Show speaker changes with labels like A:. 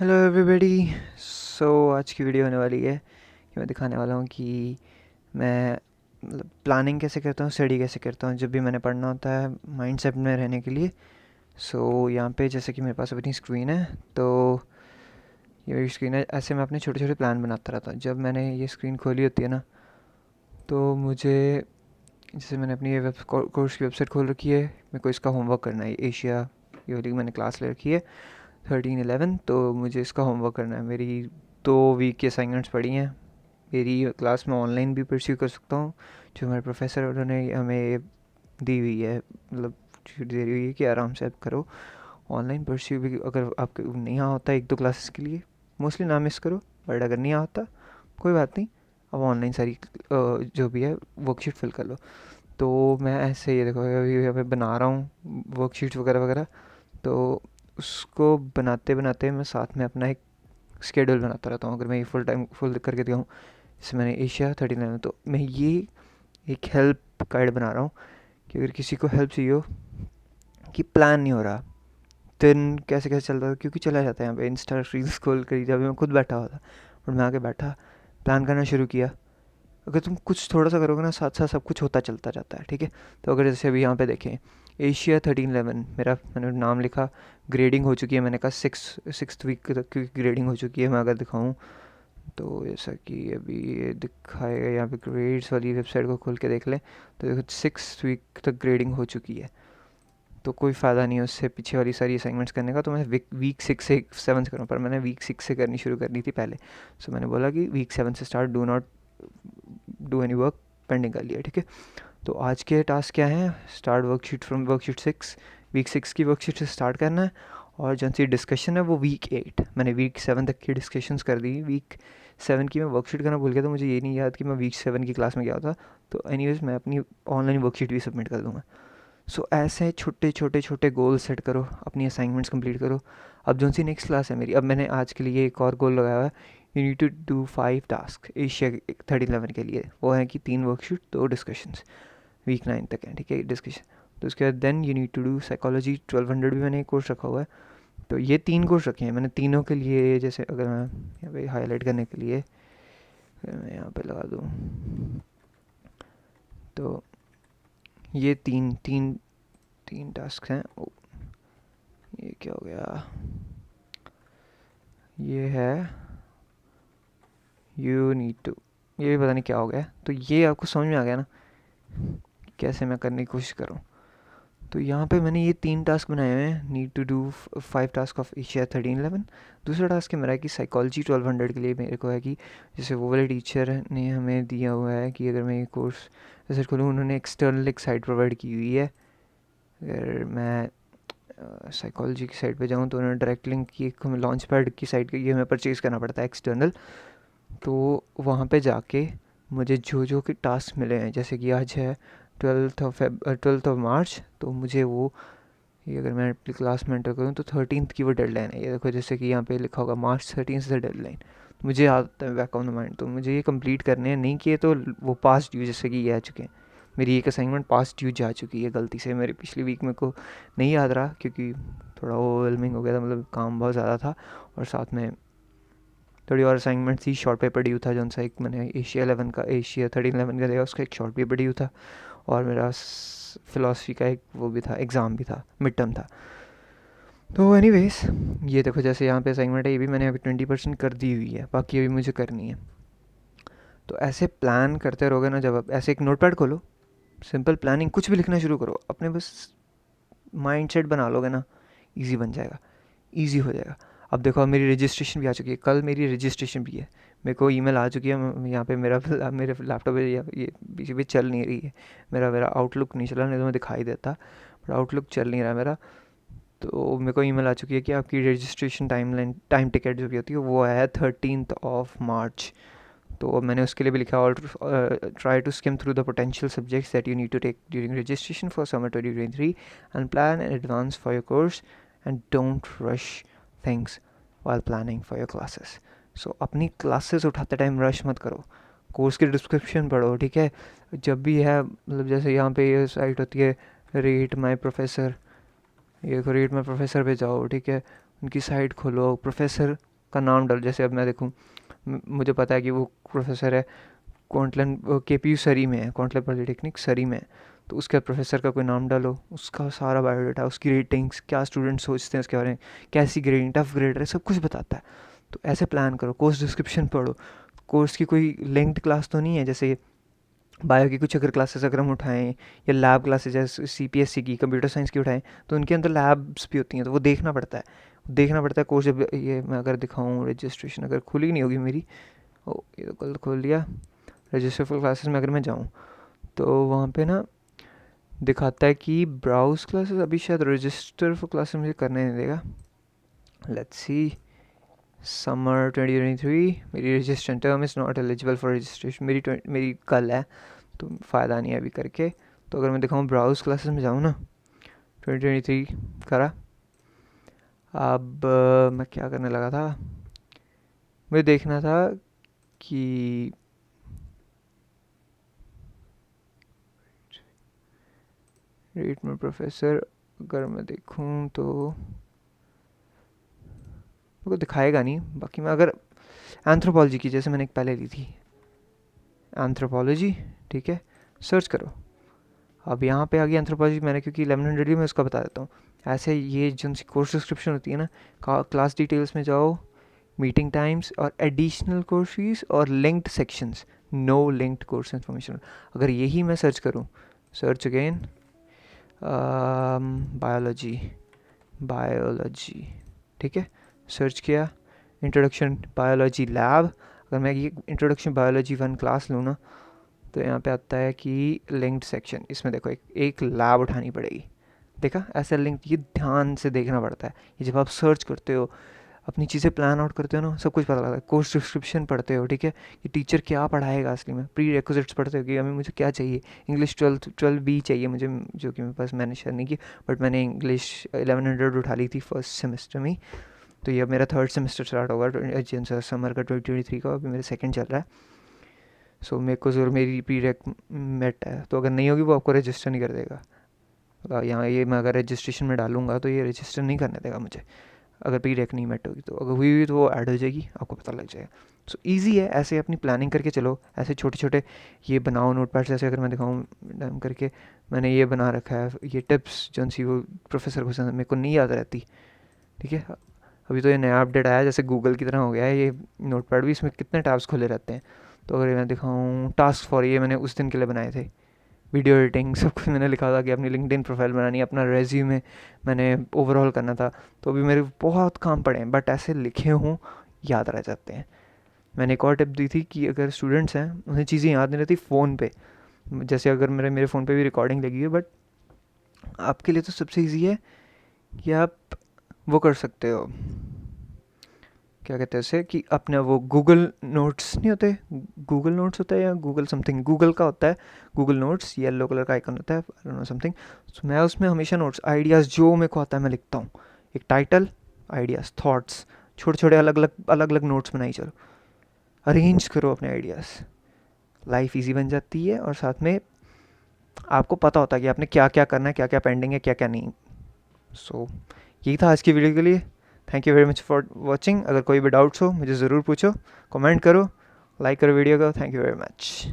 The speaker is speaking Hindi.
A: Hello everybody. आज की वीडियो होने वाली है कि मैं दिखाने वाला हूँ कि मैं मतलब प्लानिंग कैसे करता हूँ, स्टडी कैसे करता हूँ जब भी मैंने पढ़ना होता है माइंडसेट में रहने के लिए। यहाँ पे जैसे कि मेरे पास अपनी स्क्रीन है, तो ये मेरी स्क्रीन है। ऐसे मैं अपने छोटे छोटे प्लान बनाता रहता हूँ। जब मैंने ये स्क्रीन खोली होती है ना, तो मुझे जैसे मैंने अपनी ये कोर्स की वेबसाइट खोल रखी है, मेरे को इसका होमवर्क करना है। एशिया ये वाली मैंने क्लास ले रखी है 13-11, तो मुझे इसका होमवर्क करना है। मेरी 2 वीक की असाइनमेंट्स पड़ी हैं। मेरी क्लास में ऑनलाइन भी परस्यू कर सकता हूँ, जो हमारे प्रोफेसर उन्होंने हमें दी हुई है, मतलब छूट दे रही हुई है कि आराम से आप करो ऑनलाइन परस्यू भी। अगर आपको नहीं आ होता 1-2 क्लासेस के लिए, मोस्टली ना मिस करो। बट अगर नहीं आ होता कोई बात नहीं, अब ऑनलाइन सारी जो भी है वर्कशीट फिल कर लो। तो मैं ऐसे ये देखो अभी यहाँ पे बना रहा हूँ वर्कशीट्स वगैरह वगैरह। तो उसको बनाते बनाते मैं साथ में अपना एक स्केड्यूल बनाता रहता हूँ। अगर मैं ये फुल टाइम फुल करके दिया हूँ, जैसे मैंने एशिया 39, तो मैं ये एक हेल्प गाइड बना रहा हूँ कि अगर किसी को हेल्प चाहिए हो कि प्लान नहीं हो रहा, दिन कैसे कैसे चल रहा था, क्योंकि चला जाता है यहाँ पे इंस्टा रील्स खोल कर। जब मैं खुद बैठा हुआ था और मैं आके बैठा, प्लान करना शुरू किया। अगर तुम कुछ थोड़ा सा करोगे ना, साथ साथ सब कुछ होता चलता जाता है, ठीक है। तो अगर जैसे अभी यहाँ पे देखें, एशिया 13-11 मेरा मैंने नाम लिखा, ग्रेडिंग हो चुकी है। मैंने कहा सिक्स वीक तक की ग्रेडिंग हो चुकी है। मैं अगर दिखाऊँ तो जैसा कि अभी ये दिखाएगा, यहाँ पे ग्रेड्स वाली वेबसाइट को खोल के देख लें, तो देखो 6 वीक तक ग्रेडिंग हो चुकी है। तो कोई फ़ायदा नहीं है उससे पीछे वाली सारी असाइनमेंट्स करने का। तो मैं वीक 6 से 7 से करूँ, पर मैंने वीक 6 से करनी शुरू करनी थी पहले। मैंने बोला कि वीक 7 से start, do not do any work pending कर लिया, ठीक है। तो आज के टास्क क्या हैं? Start worksheet from worksheet 6, week 6 की वर्कशीट से स्टार्ट करना है। और जो सी डिस्कशन है वो वीक 8, मैंने वीक 7 तक की डिस्कशंस कर दी। वीक 7 की मैं वर्कशीट करना भूल गया, तो मुझे ये नहीं याद कि मैं वीक 7 की क्लास में गया था। तो एनीवेज मैं अपनी ऑनलाइन वर्कशीट भी सबमिट कर दूँगा। ऐसे छोटे छोटे छोटे गोल सेट करो, अपनी असाइनमेंट्स कंप्लीट करो। अब जो सी नेक्स्ट क्लास है मेरी, अब मैंने आज के लिए एक और गोल लगाया हुआ है। You need to do 5 task Asia 13-11 के लिए। वो है कि 3 वर्कशीट 2 डिस्कशंस, वीक 9 तक है, ठीक है, डिस्कशन। तो उसके बाद then you need to do psychology 1200 भी मैंने एक कोर्स रखा हुआ है। तो ये 3 कोर्स रखे हैं मैंने, तीनों के लिए। जैसे अगर मैं यहाँ पे हाईलाइट करने के लिए अगर मैं यहाँ पे लगा दूँ, तो ये तीन तीन तीन टास्क हैं। ये क्या हो गया, ये है यू नीड टू, ये भी पता नहीं क्या हो गया। तो ये आपको समझ में आ गया ना कैसे मैं करने की कोशिश करूँ। तो यहाँ पे मैंने ये 3 टास्क बनाए हुए हैं। Need to do 5 task of Asia 13-11। दूसरा टास्क है मेरा कि साइकोलॉजी 1200 के लिए मेरे को है कि जैसे वो वाले टीचर ने हमें दिया हुआ है कि अगर मैं ये कोर्स जैसे खोलूँ, उन्होंने एक्सटर्नल एक साइट प्रोवाइड की हुई है। अगर मैं साइकोलॉजी की साइट पे जाऊँ तो उन्होंने डायरेक्ट लिंक की, एक हमें लॉन्च पैड की साइट की, ये हमें परचेज़ करना पड़ता है एक्सटर्नल। तो वहाँ पे जाके मुझे जो जो कि टास्क मिले हैं, जैसे कि आज है 12 मार्च, तो मुझे वो, ये अगर मैं अपनी क्लास में एंटर करूँ तो 13th की वो डेडलाइन है। ये देखो जैसे कि यहाँ पे लिखा होगा मार्च 13 से डेडलाइन। तो मुझे याद आता है बैक ऑन द माइंड, तो मुझे ये कंप्लीट करने हैं। नहीं किए तो वो पास ड्यू, जैसे कि ये आ चुके हैं। मेरी एक असाइनमेंट पास ड्यू जा चुकी है गलती से। मेरे पिछली वीक मेरे को नहीं याद रहा क्योंकि थोड़ा ओवरवेलमिंग हो गया था, मतलब काम बहुत ज़्यादा था। और साथ में थोड़ी और असाइनमेंट थी। शॉर्ट पेपर ड्यू था, जो सा एक मैंने एशिया 13-11 का दिया, उसका एक शॉर्ट पेपर ड्यू था। और मेरा फ़िलासफ़ी का एक वो भी था, एग्ज़ाम भी था, मिड टर्म था। तो एनीवेज ये देखो जैसे यहाँ पे असाइनमेंट है, ये भी मैंने अभी 20% कर दी हुई है, बाकी अभी मुझे करनी है। तो ऐसे प्लान करते रहोगे ना, जब आप ऐसे एक नोटपैड खोलो, सिंपल प्लानिंग कुछ भी लिखना शुरू करो अपने, बस माइंड सेट बना लोगे ना, ईजी बन जाएगा, ईजी हो जाएगा। अब देखो, अब मेरी रजिस्ट्रेशन भी आ चुकी है, कल मेरी रजिस्ट्रेशन भी है। मेरे को ईमेल आ चुकी है। यहाँ पे मेरे लैपटॉप पे ये पीछे भी चल नहीं रही है। मेरा मेरा आउटलुक नहीं चला, नहीं तो मैं दिखाई देता, बट आउटलुक चल नहीं रहा मेरा। तो मेरे को ईमेल आ चुकी है कि आपकी रजिस्ट्रेशन टाइम टिकट जो भी होती है वो है 13th March। तो अब मैंने उसके लिए भी लिखा, और try to skim through the potential subjects that you need to take during registration for summer 2023 and plan in advance for your course and don't rush things while planning for your classes. अपनी क्लासेस उठाते टाइम रश मत करो, कोर्स की डिस्क्रिप्शन पढ़ो, ठीक है। जब भी है, मतलब जैसे यहाँ पे ये साइट होती है रेट माई प्रोफेसर, ये रेट माई प्रोफेसर पे जाओ, ठीक है। उनकी साइट खोलो, प्रोफेसर का नाम डालो। जैसे अब मैं देखूँ, मुझे पता है कि वो प्रोफेसर है कोंटलन, KPU सरी में है, कोंटलन पॉलिटेक्निक सरी में है, तो उसके प्रोफेसर का कोई नाम डालो, उसका सारा बायोडाटा, उसकी रेटिंग्स, क्या स्टूडेंट सोचते हैं उसके बारे में, कैसी ग्रेडिंग, टफ ग्रेड है, सब कुछ बताता है। तो ऐसे प्लान करो, कोर्स डिस्क्रिप्शन पढ़ो। कोर्स की कोई लिंक्ड क्लास तो नहीं है, जैसे बायो की कुछ अगर क्लासेस अगर हम उठाएं, या लैब क्लासेस जैसे CPSC की कंप्यूटर साइंस की उठाएं, तो उनके अंदर लैब्स भी होती हैं, तो वो देखना पड़ता है, कोर्स। जब ये मैं अगर दिखाऊँ, रजिस्ट्रेशन अगर खुली नहीं होगी मेरी, ओ ये तो कल खोल लिया, रजिस्टर फॉर क्लासेस में अगर मैं जाऊँ तो वहाँ पे ना दिखाता है कि ब्राउज क्लासेस, अभी शायद रजिस्टर फॉर क्लासेस मुझे करने नहीं देगा। लेट्स सी, समर 2023, मेरी registration term is not eligible for registration, मेरी कल है, तो फ़ायदा नहीं है अभी करके। तो अगर मैं दिखाऊँ ब्राउज क्लासेस में जाऊँ ना, 2023 करा। अब मैं क्या करने लगा था, मुझे देखना था कि रेट में प्रोफेसर अगर मैं देखूँ तो मेरे को दिखाएगा नहीं। बाकी मैं अगर एंथ्रोपोलॉजी की, जैसे मैंने एक पहले ली थी एंथ्रोपोलॉजी, ठीक है, सर्च करो। अब यहाँ पे आ गई एंथ्रोपोलॉजी, मैंने क्योंकि 1100 ली, मैं उसका बता देता हूँ। ऐसे ये जो कोर्स डिस्क्रिप्शन होती है ना, क्लास डिटेल्स में जाओ, मीटिंग टाइम्स और एडिशनल कोर्स फीस और linked sections, no linked course information, अगर यही मैं सर्च करूँ, सर्च अगेन बायोलॉजी, ठीक है, सर्च किया इंट्रोडक्शन बायोलॉजी लैब। अगर मैं ये इंट्रोडक्शन बायोलॉजी 1 क्लास लूँ ना, तो यहाँ पे आता है कि लिंक्ड सेक्शन, इसमें देखो एक लैब उठानी पड़ेगी। देखा, ऐसा लिंक, ये ध्यान से देखना पड़ता है। ये जब आप सर्च करते हो, अपनी चीज़ें प्लान आउट करते हो ना, सब कुछ पता लगता है। कोर्स डिस्क्रिप्शन पढ़ते हो, ठीक है, कि टीचर क्या पढ़ाएगा असली में, प्री रिक्विजिट्स पढ़ते हो कि अभी मुझे क्या चाहिए, इंग्लिश 12B चाहिए मुझे, जो कि मेरे पास मैंने शेयर नहीं की, बट मैंने इंग्लिश 1100 उठा ली थी फर्स्ट सेमेस्टर में। तो ये अब मेरा 3rd सेमेस्टर स्टार्ट होगा समर का 2023 का, अभी मेरे 2nd चल रहा है। सो मेरे को ज़रूर मेरी प्री रेक मेट है, तो अगर नहीं होगी वो आपको रजिस्टर नहीं कर देगा। यहाँ ये मैं अगर रजिस्ट्रेशन में डालूंगा तो ये रजिस्टर नहीं करने देगा मुझे, अगर प्री रेक नहीं मेट होगी। तो अगर हुई तो वो ऐड हो जाएगी, आपको पता लग जाएगा। सो ईजी है, ऐसे अपनी प्लानिंग करके चलो, ऐसे छोटे छोटे ये बनाओ नोटपैड। जैसे अगर मैं दिखाऊँ डैम करके, मैंने ये बना रखा है, ये टिप्स जो सी वो प्रोफेसर को मेरे को नहीं याद रहती, ठीक है। अभी तो ये नया अपडेट आया, जैसे गूगल की तरह हो गया है ये नोटपैड भी, इसमें कितने टैब्स खुले रहते हैं। तो अगर मैं दिखाऊँ टास्क फॉर, ये मैंने उस दिन के लिए बनाए थे, वीडियो एडिटिंग सब कुछ मैंने लिखा था कि अपनी लिंक्डइन प्रोफाइल बनानी है, अपना रेज्यूमे मैंने ओवरऑल करना था। तो अभी मेरे बहुत काम पड़े हैं, बट ऐसे लिखे हों याद रह जाते हैं। मैंने एक और टिप दी थी कि अगर स्टूडेंट्स हैं उन्हें चीज़ें याद नहीं रहती फ़ोन पे, जैसे अगर मेरे फ़ोन पे भी रिकॉर्डिंग लगी है, बट आपके लिए तो सबसे ईजी है कि आप वो कर सकते हो, क्या कहते हैं उसे, कि अपने वो गूगल नोट्स नहीं होते, गूगल नोट्स होता है या गूगल समथिंग, गूगल का होता है गूगल नोट्स, येलो कलर का आइकन होता है, आई डोंट नो समथिंग। तो मैं उसमें हमेशा नोट्स, आइडियाज़ जो मेरे को आता है मैं लिखता हूँ, एक टाइटल, आइडियाज़, थॉट्स, छोटे छोटे अलग अलग नोट्स बनाई चलो, अरेंज करो अपने आइडियाज़, लाइफ ईजी बन जाती है, और साथ में आपको पता होता है कि आपने क्या क्या करना है, क्या क्या पेंडिंग है, क्या क्या नहीं। सो यही था आज की वीडियो के लिए। Thank you very much for watching. अगर कोई भी डाउट्स हो मुझे ज़रूर पूछो, कमेंट करो, लाइक करो वीडियो को। Thank you very much.